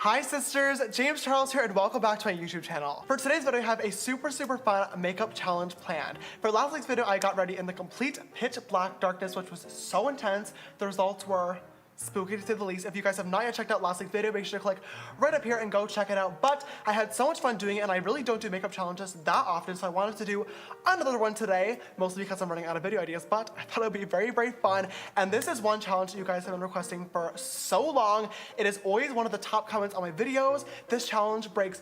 Hi sisters, James Charles here and welcome back to my YouTube channel. For today's video I have a super fun makeup challenge planned. For last week's video I got ready in the complete pitch black darkness, which was so intense. The results were spooky to say the least. If you guys have not yet checked out last week's video, make sure to click right up here and go check it out. But I had so much fun doing it and I really don't do makeup challenges that often, so I wanted to do another one today, mostly because I'm running out of video ideas, but I thought it would be very fun. And this is one challenge that you guys have been requesting for so long. It is always one of the top comments on my videos. This challenge breaks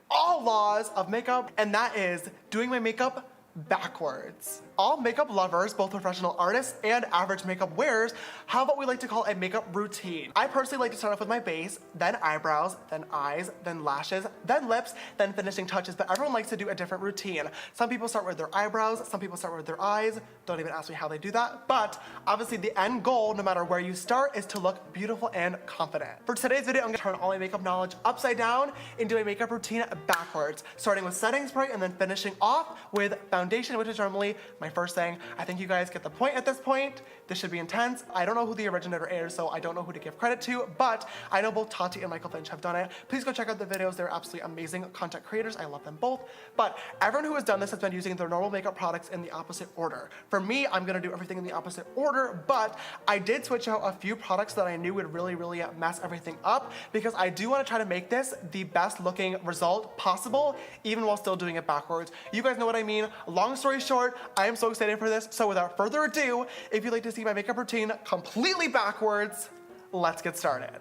all laws of makeup, and that is doing my makeup backwards. All makeup lovers, both professional artists and average makeup wearers, have what we like to call a makeup routine. I personally like to start off with my base, then eyebrows, then eyes, then lashes, then lips, then finishing touches, but everyone likes to do a different routine. Some people start with their eyebrows, some people start with their eyes. Don't even ask me how they do that, but obviously the end goal, no matter where you start, is to look beautiful and confident. For today's video, I'm gonna turn all my makeup knowledge upside down and do a makeup routine backwards, starting with setting spray and then finishing off with foundation, which is normally my first thing. I think you guys get the point at this point. This should be intense. I don't know who the originator is, so I don't know who to give credit to, but I know both Tati and Michael Finch have done it. Please go check out the videos. They're absolutely amazing content creators. I love them both. But everyone who has done this has been using their normal makeup products in the opposite order. For me, I'm gonna do everything in the opposite order, but I did switch out a few products that I knew would really mess everything up, because I do wanna try to make this the best looking result possible, even while still doing it backwards. You guys know what I mean. Long story short, I am so excited for this. So without further ado, if you'd like to see my makeup routine completely backwards, let's get started.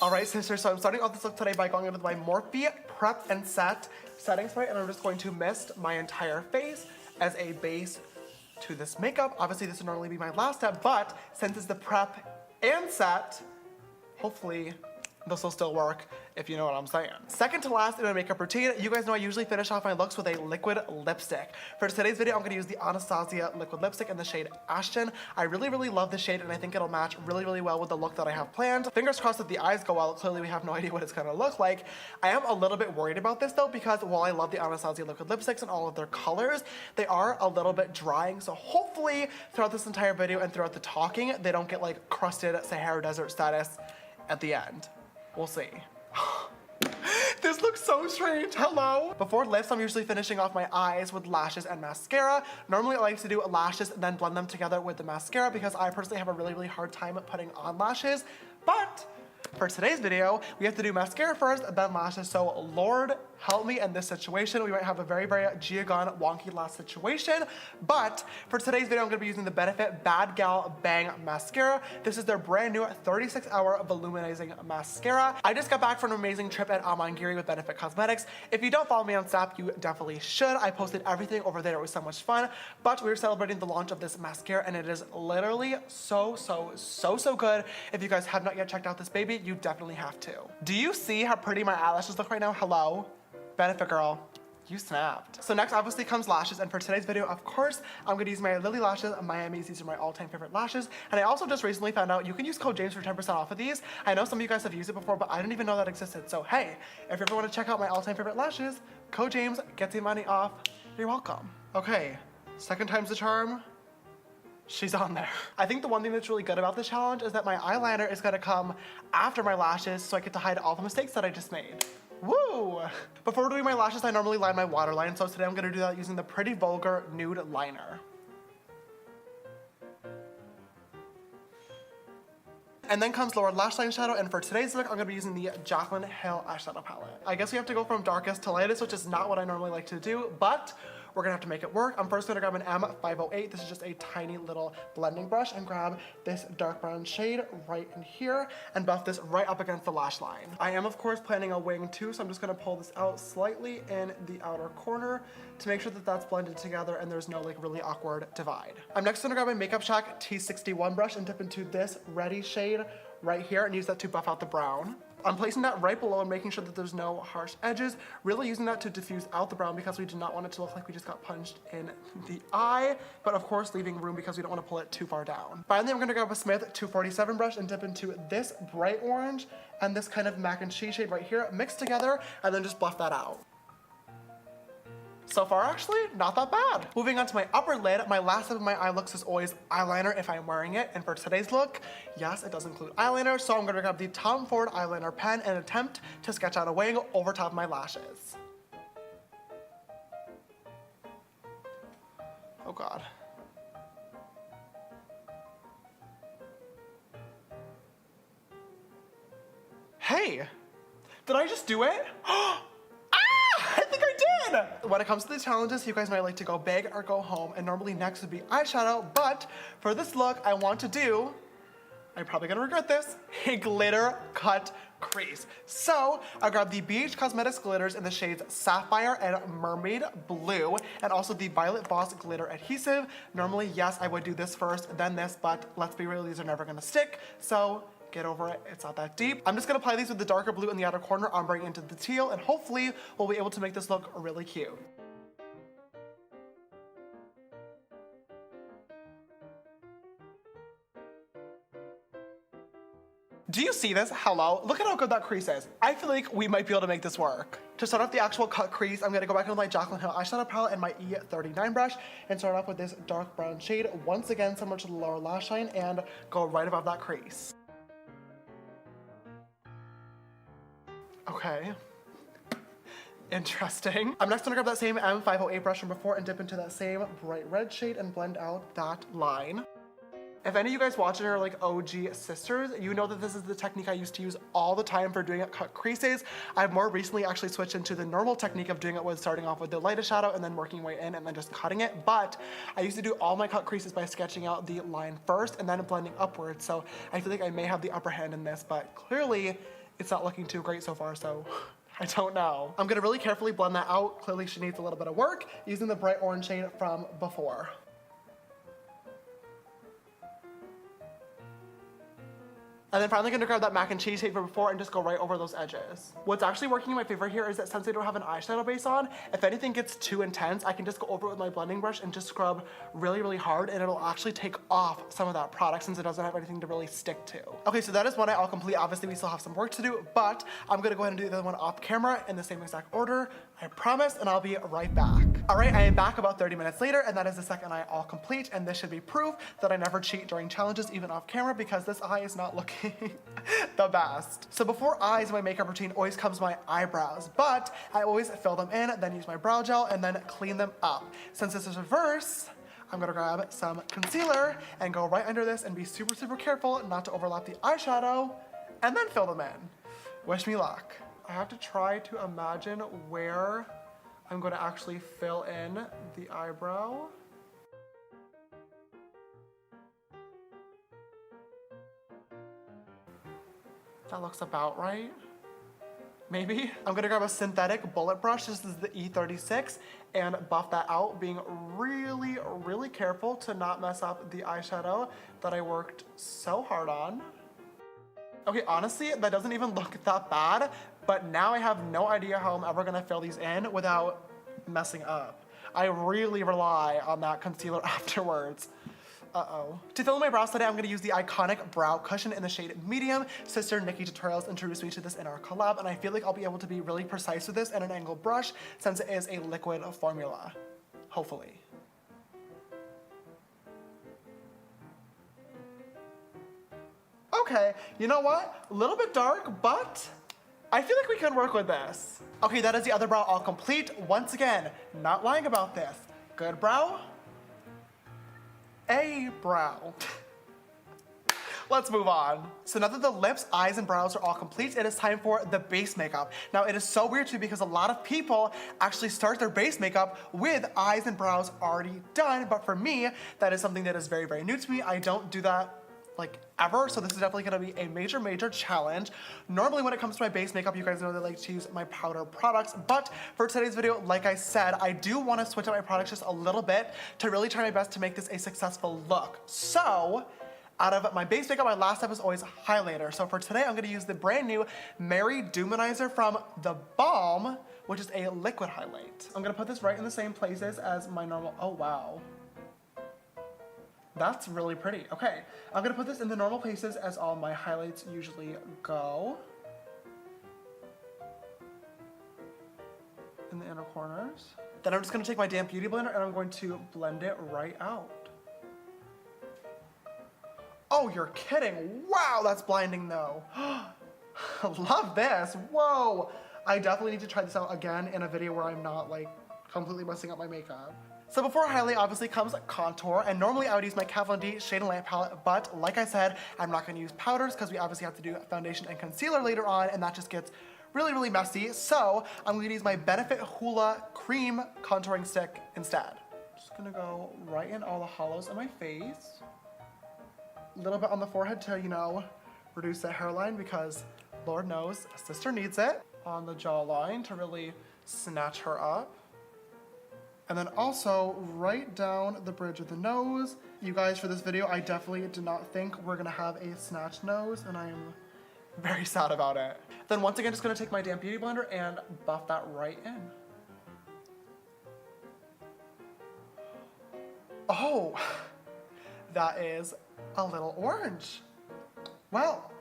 All right, sisters, so I'm starting off this look today by going in with my Morphe Prep and Set setting spray, and I'm just going to mist my entire face as a base to this makeup. Obviously, this would normally be my last step, but since it's the prep and set, hopefully this will still work, if you know what I'm saying. Second to last in my makeup routine, you guys know I usually finish off my looks with a liquid lipstick. For today's video, I'm gonna use the Anastasia liquid lipstick in the shade Ashton. I really love this shade, and I think it'll match really well with the look that I have planned. Fingers crossed that the eyes go well. Clearly, we have no idea what it's gonna look like. I am a little bit worried about this though, because while I love the Anastasia liquid lipsticks and all of their colors, they are a little bit drying. So hopefully, throughout this entire video and throughout the talking, they don't get like crusted Sahara Desert status at the end. We'll see. This looks so strange, hello? Before lips, I'm usually finishing off my eyes with lashes and mascara. Normally I like to do lashes and then blend them together with the mascara, because I personally have a really hard time putting on lashes. But for today's video, we have to do mascara first, then lashes. So Lord help me in this situation. We might have a very Giagon wonky last situation. But for today's video, I'm gonna be using the Benefit Bad Gal Bang Mascara. This is their brand new 36-hour volumizing mascara. I just got back from an amazing trip at Amangiri with Benefit Cosmetics. If you don't follow me on Snap, you definitely should. I posted everything over there. It was so much fun. But we were celebrating the launch of this mascara, and it is literally so good. If you guys have not yet checked out this baby, you definitely have to. Do you see how pretty my eyelashes look right now? Hello? Benefit girl, you snapped. So next obviously comes lashes, and for today's video, of course, I'm gonna use my Lily Lashes Miami's. These are my all-time favorite lashes. And I also just recently found out you can use code James for 10% off of these. I know some of you guys have used it before, but I didn't even know that existed. So hey, if you ever wanna check out my all-time favorite lashes, code James gets you money off. You're welcome. Okay, second time's the charm. She's on there. I think the one thing that's really good about this challenge is that my eyeliner is gonna come after my lashes, so I get to hide all the mistakes that I just made. Woo! Before doing my lashes, I normally line my waterline, so today I'm gonna do that using the Pretty Vulgar Nude Liner. And then comes Lower Lash Line Shadow, and for today's look, I'm gonna be using the Jaclyn Hill eyeshadow palette. I guess we have to go from darkest to lightest, which is not what I normally like to do, but we're gonna have to make it work. I'm first gonna grab an M508. This is just a tiny little blending brush, and grab this dark brown shade right in here and buff this right up against the lash line. I am, of course, planning a wing too, so I'm just gonna pull this out slightly in the outer corner to make sure that that's blended together and there's no like really awkward divide. I'm next gonna grab my Makeup Shack T61 brush and dip into this Ready shade right here and use that to buff out the brown. I'm placing that right below and making sure that there's no harsh edges, really using that to diffuse out the brown, because we do not want it to look like we just got punched in the eye, but of course leaving room because we don't want to pull it too far down. Finally, I'm gonna grab a Smith 247 brush and dip into this bright orange and this kind of mac and cheese shade right here, mixed together, and then just buff that out. So far, actually, not that bad. Moving on to my upper lid, my last step of my eye looks is always eyeliner if I'm wearing it. And for today's look, yes, it does include eyeliner. So I'm gonna grab the Tom Ford eyeliner pen and attempt to sketch out a wing over top of my lashes. Oh God. Hey, did I just do it? I think I did! When it comes to these challenges, you guys might like to go big or go home, and normally next would be eyeshadow, but for this look, I want to do, I'm probably gonna regret this, a glitter cut crease. So I grabbed the BH Cosmetics glitters in the shades Sapphire and Mermaid Blue, and also the Violet Voss glitter adhesive. Normally, yes, I would do this first, then this, but let's be real, these are never gonna stick, so get over it, it's not that deep. I'm just gonna apply these with the darker blue in the outer corner, ombreing into the teal, and hopefully we'll be able to make this look really cute. Do you see this? Hello? Look at how good that crease is. I feel like we might be able to make this work. To start off the actual cut crease, I'm gonna go back into my Jaclyn Hill eyeshadow palette and my E39 brush and start off with this dark brown shade, once again similar to the lower lash line, and go right above that crease. Okay. Interesting. I'm next gonna grab that same M508 brush from before and dip into that same bright red shade and blend out that line. If any of you guys watching are like OG sisters, you know that this is the technique I used to use all the time for doing cut creases. I've more recently actually switched into the normal technique of doing it with starting off with the lightest shadow and then working way in and then just cutting it. But I used to do all my cut creases by sketching out the line first and then blending upwards. So I feel like I may have the upper hand in this, but clearly it's not looking too great so far, so I don't know. I'm gonna really carefully blend that out. Clearly she needs a little bit of work using the bright orange shade from before. And then finally gonna grab that mac and cheese tape from before and just go right over those edges. What's actually working in my favor here is that since I don't have an eyeshadow base on, if anything gets too intense, I can just go over it with my blending brush and just scrub really, really hard, and it'll actually take off some of that product since it doesn't have anything to really stick to. Okay, so that is one eye all complete. Obviously we still have some work to do, but I'm gonna go ahead and do the other one off camera in the same exact order, I promise, and I'll be right back. All right, I am back about 30 minutes later, and that is the second eye all complete, and this should be proof that I never cheat during challenges, even off camera, because this eye is not looking the best. So before eyes in my makeup routine always comes my eyebrows, but I always fill them in, then use my brow gel, and then clean them up. Since this is reverse, I'm gonna grab some concealer and go right under this and be super, super careful not to overlap the eyeshadow, and then fill them in. Wish me luck. I have to try to imagine where I'm gonna actually fill in the eyebrow. That looks about right. Maybe. I'm gonna grab a synthetic bullet brush. This is the E36 and buff that out, being really, really careful to not mess up the eyeshadow that I worked so hard on. Okay, honestly, that doesn't even look that bad, but now I have no idea how I'm ever gonna fill these in without messing up. I really rely on that concealer afterwards. Uh-oh. To fill in my brows today, I'm gonna use the iconic brow cushion in the shade medium. Sister Nikki Tutorials introduced me to this in our collab, and I feel like I'll be able to be really precise with this in an angled brush since it is a liquid formula. Hopefully. Okay, you know what? A little bit dark, but I feel like we can work with this. Okay, that is the other brow all complete. Once again, not lying about this. Good brow. A brow. Let's move on. So now that the lips, eyes, and brows are all complete, it is time for the base makeup. Now it is so weird too because a lot of people actually start their base makeup with eyes and brows already done, but for me, that is something that is very, very new to me. I don't do that like ever, so this is definitely gonna be a major, major challenge. Normally when it comes to my base makeup, you guys know that I like to use my powder products, but for today's video, like I said, I do wanna switch up my products just a little bit to really try my best to make this a successful look. So, out of my base makeup, my last step is always highlighter. So for today, I'm gonna use the brand new Mary Dumanizer from The Balm, which is a liquid highlight. I'm gonna put this right in the same places as my normal, oh wow. That's really pretty. Okay, I'm gonna put this in the normal places as all my highlights usually go. In in the inner corners. Then I'm just gonna take my damp beauty blender and I'm going to blend it right out. Oh, you're kidding. Wow, that's blinding though. Love this, whoa. I definitely need to try this out again in a video where I'm not like completely messing up my makeup. So before highlight obviously comes contour, and normally I would use my Kat Von D Shade and Lamp palette, but like I said, I'm not gonna use powders because we obviously have to do foundation and concealer later on, and that just gets really, really messy. So I'm gonna use my Benefit Hoola Cream Contouring Stick instead. Just gonna go right in all the hollows of my face. A little bit on the forehead to, you know, reduce the hairline because Lord knows a sister needs it. On the jawline to really snatch her up. And then also right down the bridge of the nose. You guys, for this video, I definitely did not think we're gonna have a snatched nose, and I am very sad about it. Then once again, just gonna take my damp beauty blender and buff that right in. Oh, that is a little orange. Well,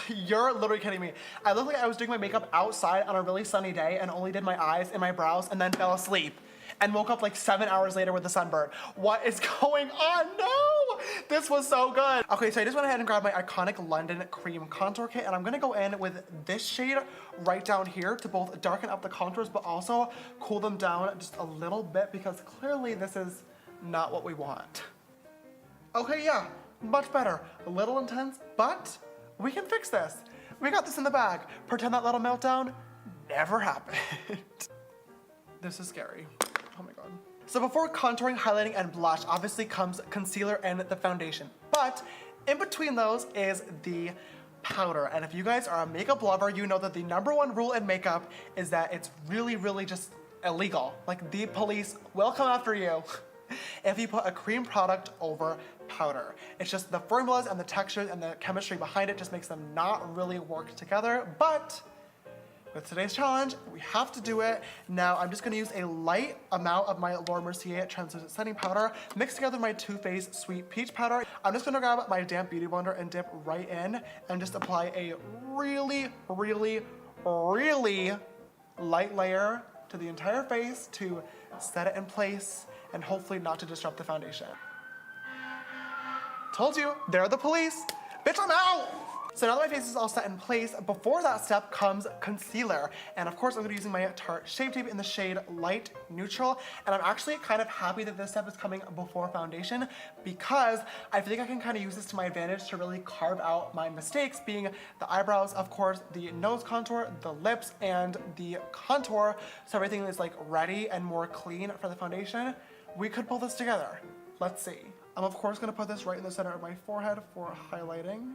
you're literally kidding me. I looked like I was doing my makeup outside on a really sunny day and only did my eyes and my brows and then fell asleep and woke up like 7 hours later with a sunburn. What is going on? No! This was so good. Okay, so I just went ahead and grabbed my iconic London Cream Contour Kit, and I'm gonna go in with this shade right down here to both darken up the contours but also cool them down just a little bit because clearly this is not what we want. Okay, yeah, much better. A little intense, but we can fix this. We got this in the bag. Pretend that little meltdown never happened. This is scary. Oh my God. So before contouring, highlighting, and blush, obviously comes concealer and the foundation. But in between those is the powder. And if you guys are a makeup lover, you know that the #1 rule in makeup is that it's really, really just illegal. Like, the police will come after you if you put a cream product over powder. It's just the formulas and the textures and the chemistry behind it just makes them not really work together. But with today's challenge, we have to do it. Now I'm just gonna use a light amount of my Laura Mercier translucent setting powder, mix together my Too Faced Sweet Peach powder. I'm just gonna grab my damp beauty blender and dip right in and just apply a really, really, really light layer to the entire face to set it in place and hopefully not to disrupt the foundation. Told you, they're the police. Bitch, I'm out! So now that my face is all set in place, before that step comes concealer. And of course, I'm gonna be using my Tarte Shape Tape in the shade Light Neutral. And I'm actually kind of happy that this step is coming before foundation because I feel like I can kind of use this to my advantage to really carve out my mistakes, being the eyebrows, of course, the nose contour, the lips, and the contour. So everything is like ready and more clean for the foundation. We could pull this together. Let's see. I'm of course gonna put this right in the center of my forehead for highlighting.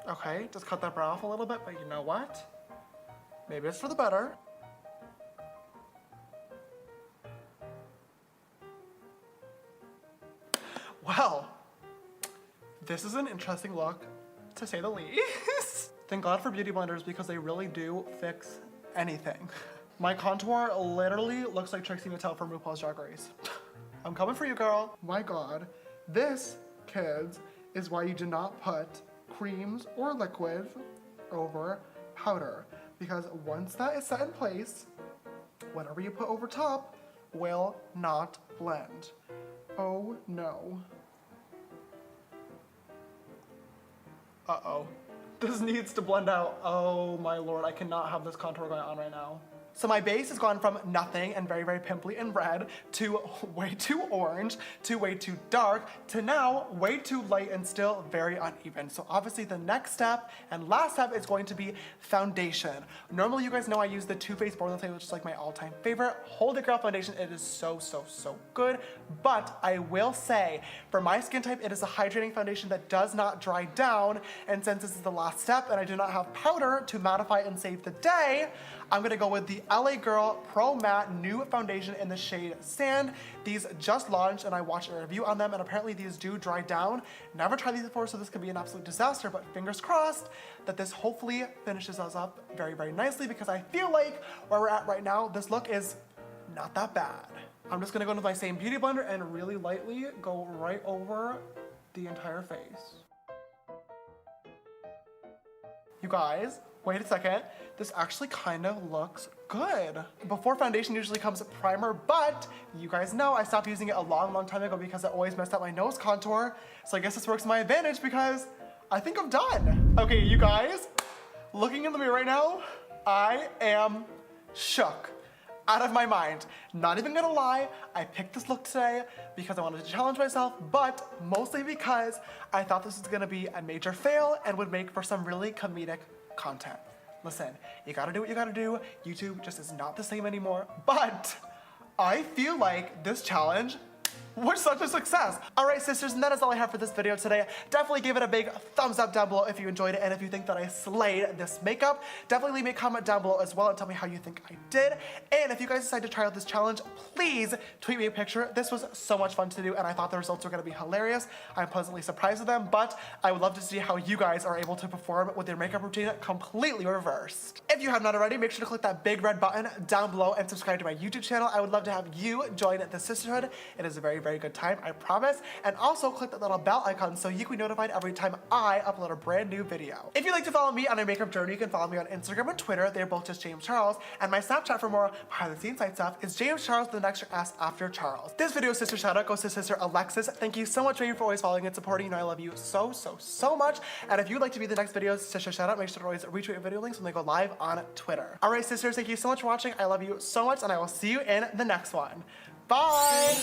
Okay, just cut that brow off a little bit, but you know what? Maybe it's for the better. Well, this is an interesting look, to say the least. Thank God for beauty blenders because they really do fix anything. My contour literally looks like Trixie Mattel from RuPaul's Drag Race. I'm coming for you, girl. My God, this, kids, is why you do not put creams or liquids over powder, because once that is set in place, whatever you put over top will not blend. Oh no. Uh-oh. This needs to blend out. Oh my Lord, I cannot have this contour going on right now. So my base has gone from nothing and very, very pimply and red to way too orange to way too dark to now way too light and still very uneven. So obviously the next step and last step is going to be foundation. Normally you guys know I use the Too Faced Born This Way, which is like my all-time favorite. Hold It Girl foundation. It is so, so, so good. But I will say for my skin type, it is a hydrating foundation that does not dry down. And since this is the last step and I do not have powder to mattify and save the day, I'm gonna go with the LA Girl Pro Matte New Foundation in the shade Sand. These just launched and I watched a review on them and apparently these do dry down. Never tried these before, so this could be an absolute disaster, but fingers crossed that this hopefully finishes us up very, very nicely because I feel like where we're at right now, this look is not that bad. I'm just gonna go into my same beauty blender and really lightly go right over the entire face. You guys, wait a second. This actually kind of looks good. Before foundation usually comes primer, but you guys know I stopped using it a long time ago because it always messed up my nose contour. So I guess this works to my advantage because I think I'm done. Okay, you guys, looking in the mirror right now, I am shook. Out of my mind. Not even gonna lie, I picked this look today because I wanted to challenge myself, but mostly because I thought this was gonna be a major fail and would make for some really comedic content. Listen, you gotta do what you gotta do. YouTube just is not the same anymore, but I feel like this challenge was such a success. All right, sisters, and that is all I have for this video today. Definitely give it a big thumbs up down below if you enjoyed it, and if you think that I slayed this makeup, definitely leave me a comment down below as well and tell me how you think I did. And if you guys decide to try out this challenge, please tweet me a picture. This was so much fun to do, and I thought the results were gonna be hilarious. I'm pleasantly surprised with them, but I would love to see how you guys are able to perform with your makeup routine completely reversed. If you have not already, make sure to click that big red button down below and subscribe to my YouTube channel. I would love to have you join the sisterhood. It is a very good time, I promise. And also click that little bell icon so you can be notified every time I upload a brand new video. If you'd like to follow me on my makeup journey, you can follow me on Instagram and Twitter. They're both just James Charles. And my Snapchat for more behind the scenes side stuff is James Charles with an extra S after Charles. This video's sister shout out goes to sister Alexis. Thank you so much, baby, for always following and supporting. You know I love you so much. And if you'd like to be the next video's sister shout out, make sure to always retweet video links when they go live on Twitter. All right, sisters, thank you so much for watching. I love you so much, and I will see you in the next one. Bye!